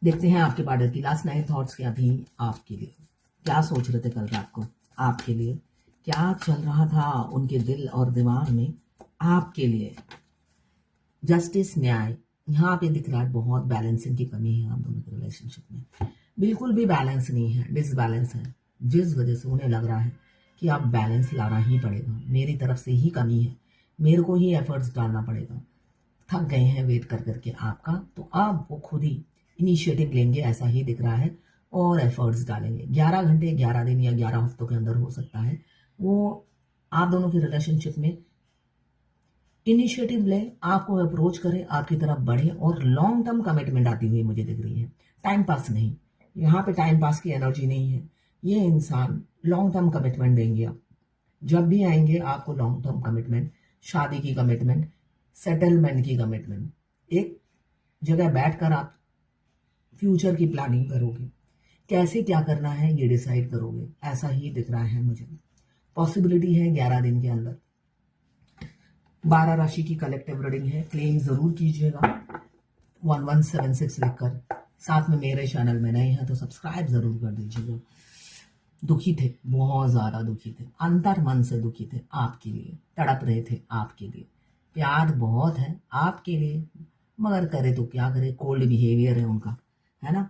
देखते हैं आपके पार्टनर की लास्ट 9 थॉट्स क्या थी आपके लिए। क्या सोच रहे थे कल रात को आपके लिए, क्या चल रहा था उनके दिल और दिमाग में आपके लिए। जस्टिस, न्याय, यहाँ पे दिख रहा है बहुत बैलेंसिंग की कमी है आप दोनों के रिलेशनशिप में। बिल्कुल भी बैलेंस नहीं है, डिसबैलेंस है, जिस वजह से उन्हें लग रहा है कि आप बैलेंस लाना ही पड़ेगा, मेरी तरफ से ही कमी है, मेरे को ही एफर्ट्स डालना पड़ेगा। थक गए हैं वेट कर करके आपका, तो अब वो खुद ही इनिशिएटिव लेंगे, ऐसा ही दिख रहा है, और एफर्ट्स डालेंगे। 11 घंटे 11 दिन या 11 हफ्तों के अंदर हो सकता है वो आप दोनों की रिलेशनशिप में इनिशिएटिव ले, आपको अप्रोच करे, आपकी तरफ बढ़े, और लॉन्ग टर्म कमिटमेंट आती हुई मुझे दिख रही है। टाइम पास नहीं, यहाँ पे टाइम पास की एनर्जी नहीं है। ये इंसान लॉन्ग टर्म कमिटमेंट देंगे। आप जब भी आएंगे आपको लॉन्ग टर्म कमिटमेंट, शादी की कमिटमेंट, सेटलमेंट की कमिटमेंट, एक जगह बैठकर आप फ्यूचर की प्लानिंग करोगे, कैसे क्या करना है ये डिसाइड करोगे, ऐसा ही दिख रहा है मुझे। पॉसिबिलिटी है 11 दिन के अंदर। 12 राशि की कलेक्टिव रीडिंग है, क्लेम जरूर कीजिएगा 1176 लिखकर। साथ में मेरे चैनल में नए हैं तो सब्सक्राइब जरूर कर दीजिएगा। दुखी थे, बहुत ज्यादा दुखी थे, अंतर मन से दुखी थे आपके लिए, तड़प रहे थे आपके लिए, प्यार बहुत है आपके लिए, मगर करे तो क्या करे, कोल्ड बिहेवियर है उनका, है ना।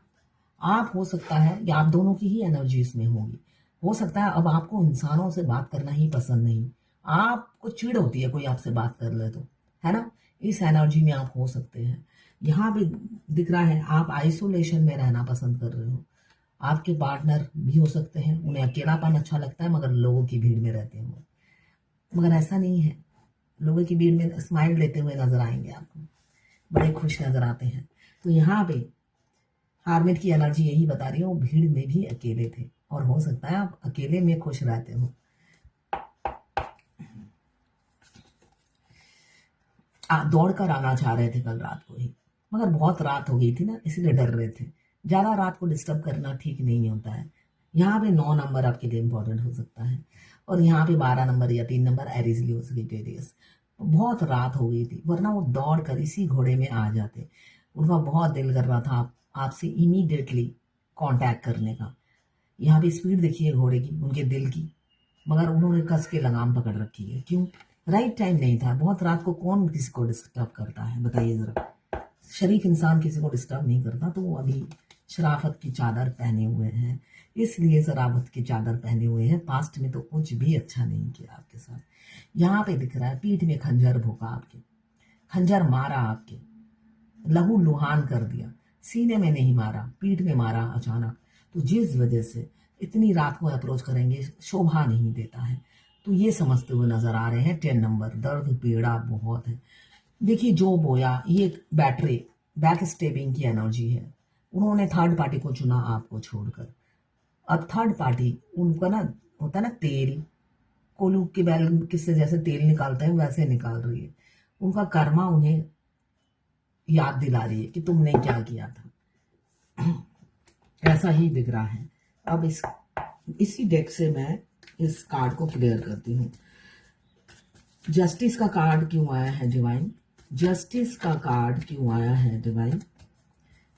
आप हो सकता है या आप दोनों की ही एनर्जी इसमें होगी। हो सकता है अब आपको इंसानों से बात करना ही पसंद नहीं, आपको चिढ़ होती है कोई आपसे बात कर ले तो, है ना। इस एनर्जी में आप हो सकते हैं। यहाँ पे दिख रहा है आप आइसोलेशन में रहना पसंद कर रहे हो। आपके पार्टनर भी हो सकते हैं, उन्हें अकेलापन अच्छा लगता है, मगर लोगों की भीड़ में रहते हैं। मगर ऐसा नहीं है, लोगों की भीड़ में स्माइल लेते हुए नजर आएंगे आपको, बड़े खुश नजर आते हैं। तो यहाँ पे हार्मिट की एनर्जी यही बता रही है, वो भीड़ में भी अकेले थे, और हो सकता है आप अकेले में खुश रहते हो। आप दौड़ कर आना चाह रहे थे कल रात को ही, मगर बहुत रात हो गई थी ना, इसलिए डर रहे थे। ज्यादा रात को डिस्टर्ब करना ठीक नहीं होता है। यहाँ पे 9 नंबर आपके लिए इंपॉर्टेंट हो सकता है, और यहाँ पे 12 नंबर या 3 नंबर एरीज लियो सजिटेरियस। बहुत रात हो गई थी, वरना वो दौड़ कर इसी घोड़े में आ जाते। उनका बहुत दिल कर रहा था आपसे इमीडिएटली कांटेक्ट करने का। यहाँ पे स्पीड देखिए घोड़े की, उनके दिल की, मगर उन्होंने कस के लगाम पकड़ रखी है। क्यों? राइट टाइम नहीं था। बहुत रात को कौन किसी को डिस्टर्ब करता है बताइए जरा। शरीफ इंसान किसी को डिस्टर्ब नहीं करता, तो वो अभी शराफत की चादर पहने हुए हैं, इसलिए शराफत की चादर पहने हुए हैं। पास्ट में तो कुछ भी अच्छा नहीं किया आपके साथ। यहाँ पे दिख रहा है पीठ में खंजर भोंका आपके, खंजर मारा आपके, लहू लुहान कर दिया। सीने में नहीं मारा, पीठ में मारा अचानक। तो जिस वजह से इतनी रात को अप्रोच करेंगे शोभा नहीं देता है, तो ये समझते हुए नजर आ रहे हैं। 10 नंबर, दर्द पीड़ा बहुत है। देखिए जो बोया, ये बैटरी बैक स्टेपिंग की एनर्जी है। उन्होंने थर्ड पार्टी को चुना आपको छोड़कर। अब थर्ड पार्टी उनका ना होता है ना तेल, कोलू के बैल किससे जैसे तेल निकालते हैं वैसे निकाल रही है। उनका कर्मा उन्हें याद दिला रही है कि तुमने क्या किया था। ऐसा ही दिख रहा है। अब इसी डेक से मैं इस कार्ड को क्लियर करती हूँ। जस्टिस का कार्ड क्यों आया है डिवाइन? जस्टिस का कार्ड क्यों आया है डिवाइन?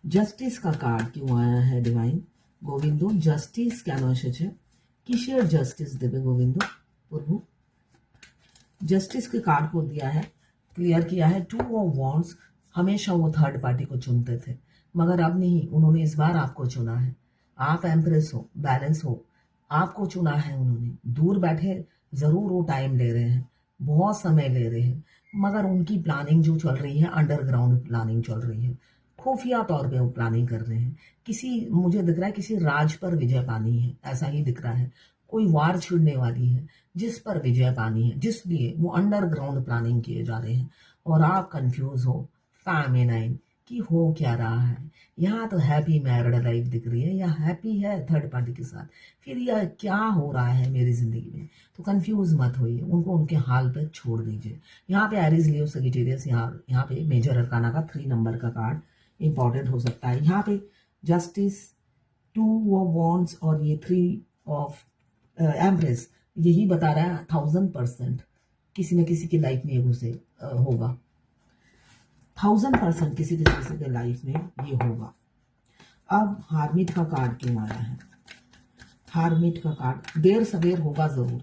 जस्टिस का कार्ड क्यों आया है डिवाइन? गोविंदो जस्टिस কেন এসেছে? কিসের जस्टिस देवे गोविंदो प्रभु? जस्टिस के कार्ड को दिया है, क्लियर किया है। 2 ऑफ वॉन्ड्स, हमेशा वो थर्ड पार्टी को चुनते थे, मगर अब नहीं, उन्होंने इस बार आपको चुना है। आप एम्प्रेस हो, बैलेंस हो, आपको चुना है उन्होंने। दूर बैठे जरूर वो टाइम ले रहे हैं, बहुत समय ले रहे हैं, मगर उनकी प्लानिंग जो चल रही है, अंडरग्राउंड प्लानिंग चल रही है, खुफिया तौर पे वो प्लानिंग कर रहे हैं। मुझे दिख रहा है किसी राज पर विजय पानी है, ऐसा ही दिख रहा है। कोई वार छिड़ने वाली है जिस पर विजय पानी है, जिसलिए वो अंडरग्राउंड प्लानिंग किए जा रहे हैं। और आप कंफ्यूज हो फेमिनाइन कि हो क्या रहा है। यहाँ तो हैप्पी मैरिड लाइफ दिख रही है, या हैप्पी है थर्ड पार्टी के साथ, फिर यह क्या हो रहा है मेरी जिंदगी में। तो कंफ्यूज मत होइए, उनको उनके हाल पे छोड़ दीजिए। यहाँ पे एरीज लियो सजिटेरियस, यहाँ पे मेजर अरकाना का 3 नंबर का कार्ड इंपॉर्टेंट हो सकता है। यहाँ पे जस्टिस, 2 ऑफ वॉन्ड्स और ये 3 ऑफ एम्प्रेस यही बता रहा है 1000% किसी न किसी की लाइफ में ये घुसे होगा। 1000% किसी के लाइफ में ये होगा। अब हारमिट का कार्ड क्यों आया है? हारमिट का कार्ड देर सवेर होगा जरूर,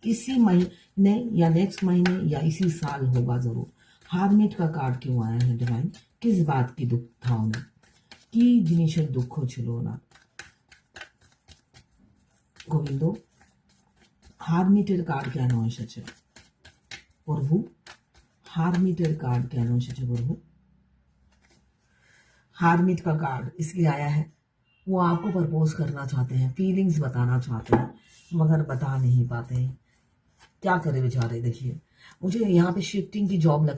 इसी महीने या नेक्स्ट महीने या इसी साल होगा जरूर। हारमिट का कार्ड क्यों आया है डिवाइन? किस बात की दुख था उन्हें? কি জিনিসের দুঃখ ছিল না? গোবিন্দ, হারমিটের কার্ড কেন এসেছে প্রভু? हारमिटेर कार्ड কেন এসেছে प्रभु? हारमिट का कार्ड इसलिए आया है, वो आपको प्रपोज करना चाहते हैं, फीलिंग्स बताना चाहते हैं, मगर बता नहीं पाते हैं। क्या करे बेचारे। देखिए, मुझे यहाँ पे शिफ्टिंग की जॉब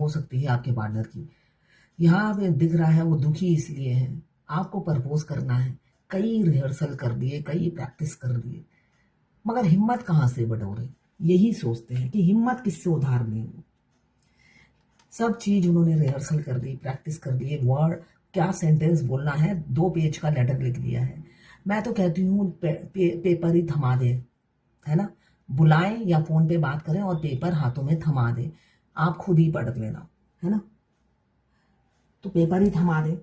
हो सकती है आपके पार्टनर की। यहाँ पे दिख रहा है वो दुखी इसलिए है, आपको प्रपोज करना है, कई रिहर्सल कर दिए, कई प्रैक्टिस कर दिए, मगर हिम्मत कहाँ से बटोरे। यही सोचते हैं कि हिम्मत किससे उधार लें। सब चीज उन्होंने रिहर्सल कर दी, प्रैक्टिस कर दी, वर्ड क्या सेंटेंस बोलना है 2 पेज का लेटर लिख दिया है। मैं तो कहती हूँ पेपर ही थमा दे, है ना, बुलाएं या फोन पे बात करें और पेपर हाथों में थमा दे, आप खुद ही पढ़ लेना, है ना। तो पेपर ही थमा दे,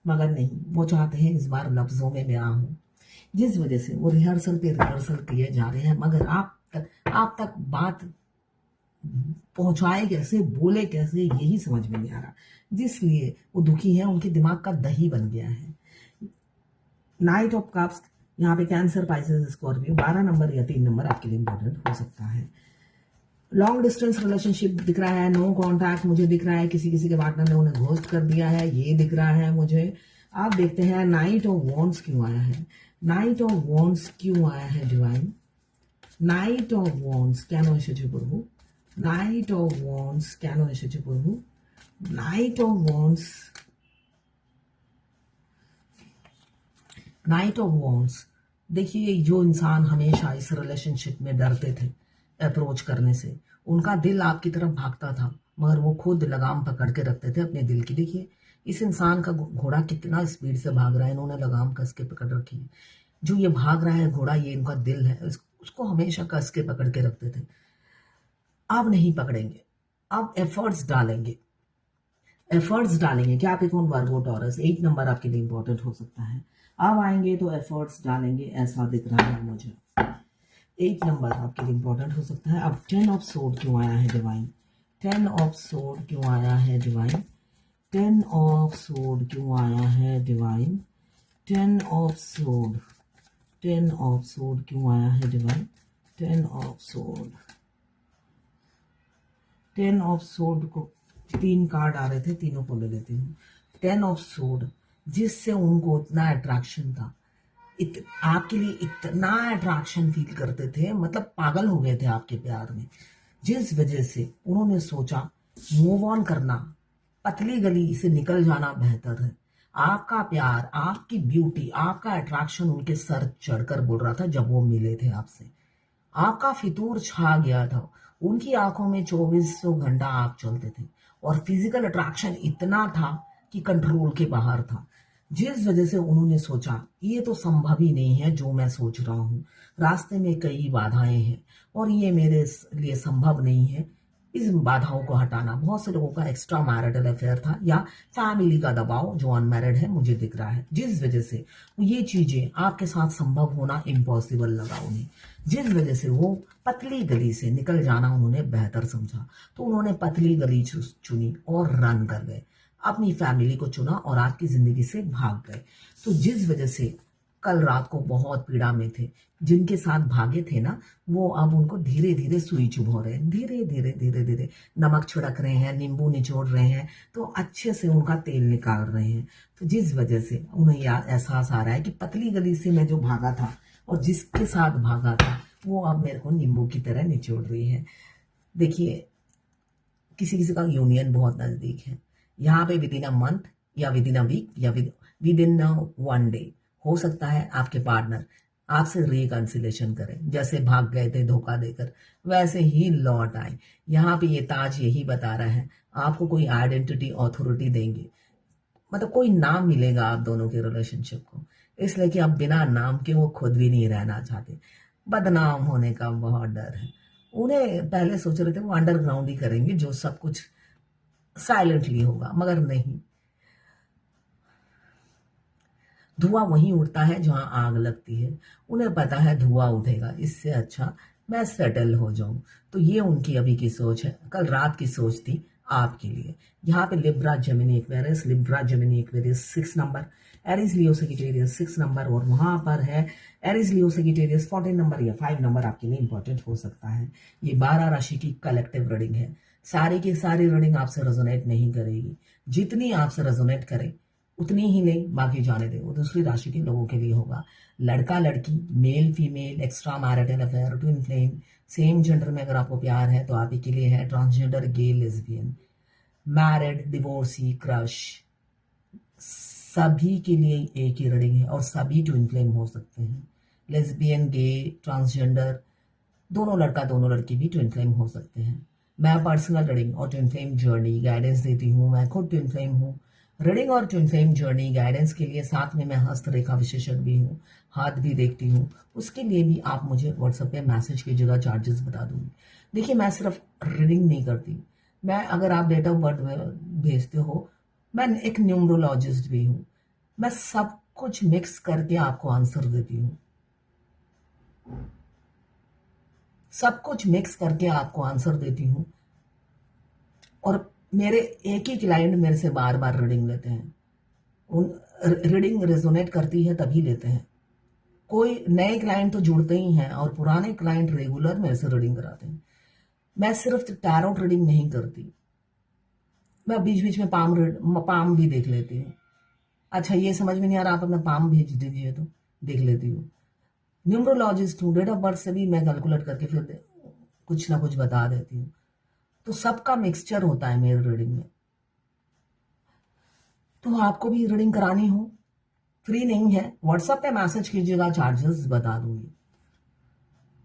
मगर नहीं, वो चाहते हैं इस बार लफ्जों में मैं आऊं, जिस वजह से वो रिहर्सल पे रिहर्सल किए जा रहे हैं, मगर आप तक बात पहुंचाए कैसे, बोले कैसे, यही समझ में नहीं आ रहा, जिसलिए वो दुखी है, उनके दिमाग का दही बन गया है। नाइट ऑफ कप्स, यहाँ पे कैंसर, पाइसेस, स्कॉर्पियो, 12 नंबर या 3 नंबर आपके लिए इंपॉर्टेंट हो सकता है। लॉन्ग डिस्टेंस रिलेशनशिप दिख रहा है, नो कॉन्टैक्ट मुझे दिख रहा है, किसी किसी के पार्टनर ने उन्हें घोस्ट कर दिया है, ये दिख रहा है मुझे। आप देखते हैं नाइट ऑफ वॉन्ड्स क्यों आया है? नाइट ऑफ वॉन्ड्स क्यों आया है डिवाइन? नाइट ऑफ वॉन्ड्स কেন এসেছে প্রভু? नाइट ऑफ वॉन्ड्स কেন এসেছে প্রভু? Night of wands, night of wands. देखिए, जो इंसान हमेशा इस रिलेशनशिप में डरते थे अप्रोच करने से, उनका दिल आपकी तरफ भागता था, मगर वो खुद लगाम पकड़ के रखते थे अपने दिल की। देखिए, इस इंसान का घोड़ा कितना स्पीड से भाग रहा है, इन्होंने लगाम कस के पकड़ रखी है। जो ये भाग रहा है घोड़ा, ये इनका दिल है, उसको हमेशा कस के पकड़ के रखते थे। अब नहीं पकड़ेंगे, अब एफर्ट्स डालेंगे, एफर्ट्स डालेंगे। क्या कैप्रिकॉर्न, वर्गो, टॉरस, 8 नंबर आपके लिए इंपॉर्टेंट हो सकता है। अब आएंगे तो एफर्ट्स डालेंगे, ऐसा दिख रहा है मुझे। 8 नंबर आपके लिए इंपॉर्टेंट हो सकता है। अब 10 ऑफ सोर्ड क्यों आया है डिवाइन? 10 ऑफ सोर्ड क्यों आया है डिवाइन? 10 ऑफ सोर्ड क्यों आया है divine? 10 of sword, 10 of sword क्यों आया है divine? 10 of sword, 10 of sword को 3 कार्ड आ रहे थे, तीनों को ले लेती हूँ। 10 ऑफ सोर्ड, जिससे उनको इतना अट्रैक्शन था, आपके लिए इतना अट्रैक्शन फील करते थे, मतलब पागल हो गए थे आपके प्यार में, जिस वजह से उन्होंने सोचा मूव ऑन करना, पतली गली से निकल जाना बेहतर है। आपका प्यार, आपकी ब्यूटी, आपका अट्रैक्शन उनके सर चढ़कर बोल रहा था जब वो मिले थे आपसे। आपका फितूर छा गया था, उनकी आंखों में 2400 घंटा आप चलते थे, और फिजिकल अट्रैक्शन इतना था कि कंट्रोल के बाहर था, जिस वजह से उन्होंने सोचा ये तो संभव ही नहीं है जो मैं सोच रहा हूँ, रास्ते में कई बाधाएं हैं और ये मेरे लिए संभव नहीं है इस बाधाओं को हटाना। बहुत से लोगों का एक्स्ट्रा मैरिटल अफेयर था या फैमिली का दबाव, जो अनमैरिड है मुझे दिख रहा है, जिस वजह से ये चीजें आपके साथ संभव होना इम्पॉसिबल लगा उन्हें, जिस वजह से वो पतली गली से निकल जाना उन्होंने बेहतर समझा। तो उन्होंने पतली गली चुनी और रन कर गए, अपनी फैमिली को चुना और आपकी जिंदगी से भाग गए। तो जिस वजह से कल रात को बहुत पीड़ा में थे, जिनके साथ भागे थे ना, वो अब उनको धीरे धीरे सुई चुभो रहे हैं, धीरे धीरे धीरे धीरे नमक छिड़क रहे हैं, नींबू निचोड़ रहे हैं, तो अच्छे से उनका तेल निकाल रहे हैं। तो जिस वजह से उन्हें एहसास आ रहा है कि पतली गली से मैं जो भागा था और जिसके साथ भागा था, वो अब मेरे को नींबू की तरह निचोड़ रही है। देखिए, किसी किसी का यूनियन बहुत नजदीक है, यहाँ पे विद इन अ मंथ या विद इन अ वीक या विद इन 1 डे हो सकता है आपके पार्टनर आपसे रिकंसिलेशन करें। जैसे भाग गए थे धोखा देकर, वैसे ही लौट आए। यहाँ पे ये ताज यही बता रहा है, आपको कोई आइडेंटिटी, ऑथोरिटी देंगे, मतलब कोई नाम मिलेगा आप दोनों के रिलेशनशिप को, इसलिए कि अब बिना नाम के वो खुद भी नहीं रहना चाहते। बदनाम होने का बहुत डर है उन्हें। पहले सोच रहे थे वो अंडरग्राउंड ही करेंगे, जो सब कुछ साइलेंटली होगा, मगर नहीं। धुआं वहीं उड़ता है जहां आग लगती है। उन्हें पता है धुआं उठेगा, इससे अच्छा मैं सेटल हो जाऊं। तो ये उनकी अभी की सोच है, कल रात की सोच थी आपके लिए। यहाँ पे Libra Gemini Aquarius 6 number, Aries Leo Sagittarius 6 number, और वहां पर है एरीज लियो सजिटेरियस 14 नंबर या 5 नंबर आपके लिए इंपॉर्टेंट हो सकता है। ये 12 राशि की कलेक्टिव रीडिंग है। सारी की सारी रीडिंग आपसे रेजोनेट नहीं करेगी, जितनी आपसे रेजोनेट करे उतनी ही लें, बाकी जाने दें, वो दूसरी राशि के लोगों के लिए होगा। लड़का लड़की, male female, extra marital affair, twin flame, same gender में अगर आपको प्यार है तो आप ही के लिए है। ट्रांसजेंडर, गे, लेस्बियन, मैरिड, डिवोर्सी, क्रश, सभी के लिए एक ही रीडिंग है और सभी ट्विन फ्लेम हो सकते हैं। लेस्बियन, गे, ट्रांसजेंडर, दोनों लड़का दोनों लड़की भी ट्विन फ्लेम हो सकते हैं। मैं पर्सनल रीडिंग और ट्विन फ्लेम जर्नी गाइडेंस देती हूँ। मैं खुद ट्विन फ्लेम हूँ। रीडिंग और ट्विन फ्लेम जर्नी गाइडेंस के लिए साथ में मैं हस्तरेखा विशेषज्ञ भी हूँ, हाथ भी देखती हूँ। उसके लिए भी आप मुझे व्हाट्सएप पे मैसेज की जगह चार्जेस बता दूंगी। देखिए, मैं सिर्फ रीडिंग नहीं करती, मैं अगर आप डेट ऑफ बर्थ भेजते हो, मैं एक न्यूमरोलॉजिस्ट भी हूँ। मैं सब कुछ मिक्स करके आपको आंसर देती हूँ, सब कुछ मिक्स करके आपको आंसर देती हूँ। और मेरे एक ही क्लाइंट मेरे से बार बार रीडिंग लेते हैं। उन रीडिंग रेजोनेट करती है तभी लेते हैं। कोई नए क्लाइंट तो जुड़ते ही हैं और पुराने क्लाइंट रेगुलर मेरे से रीडिंग कराते हैं। मैं सिर्फ टैरोट रीडिंग नहीं करती, मैं बीच बीच में पाम भी देख लेती हूँ। अच्छा, ये समझ में नहीं आ रहा, आप अपना पाम भेज दीजिए तो देख लेती हूँ। न्यूमरोलॉजिस्ट हूँ, डेट ऑफ बर्थ से भी मैं कैलकुलेट करके फिर कुछ ना कुछ बता देती हूँ। तो सबका मिक्सचर होता है मेरे रीडिंग में। तो आपको भी रीडिंग करानी हो, फ्री नहीं है, व्हाट्सएप पे मैसेज कीजिएगा, चार्जेस बता दूंगी।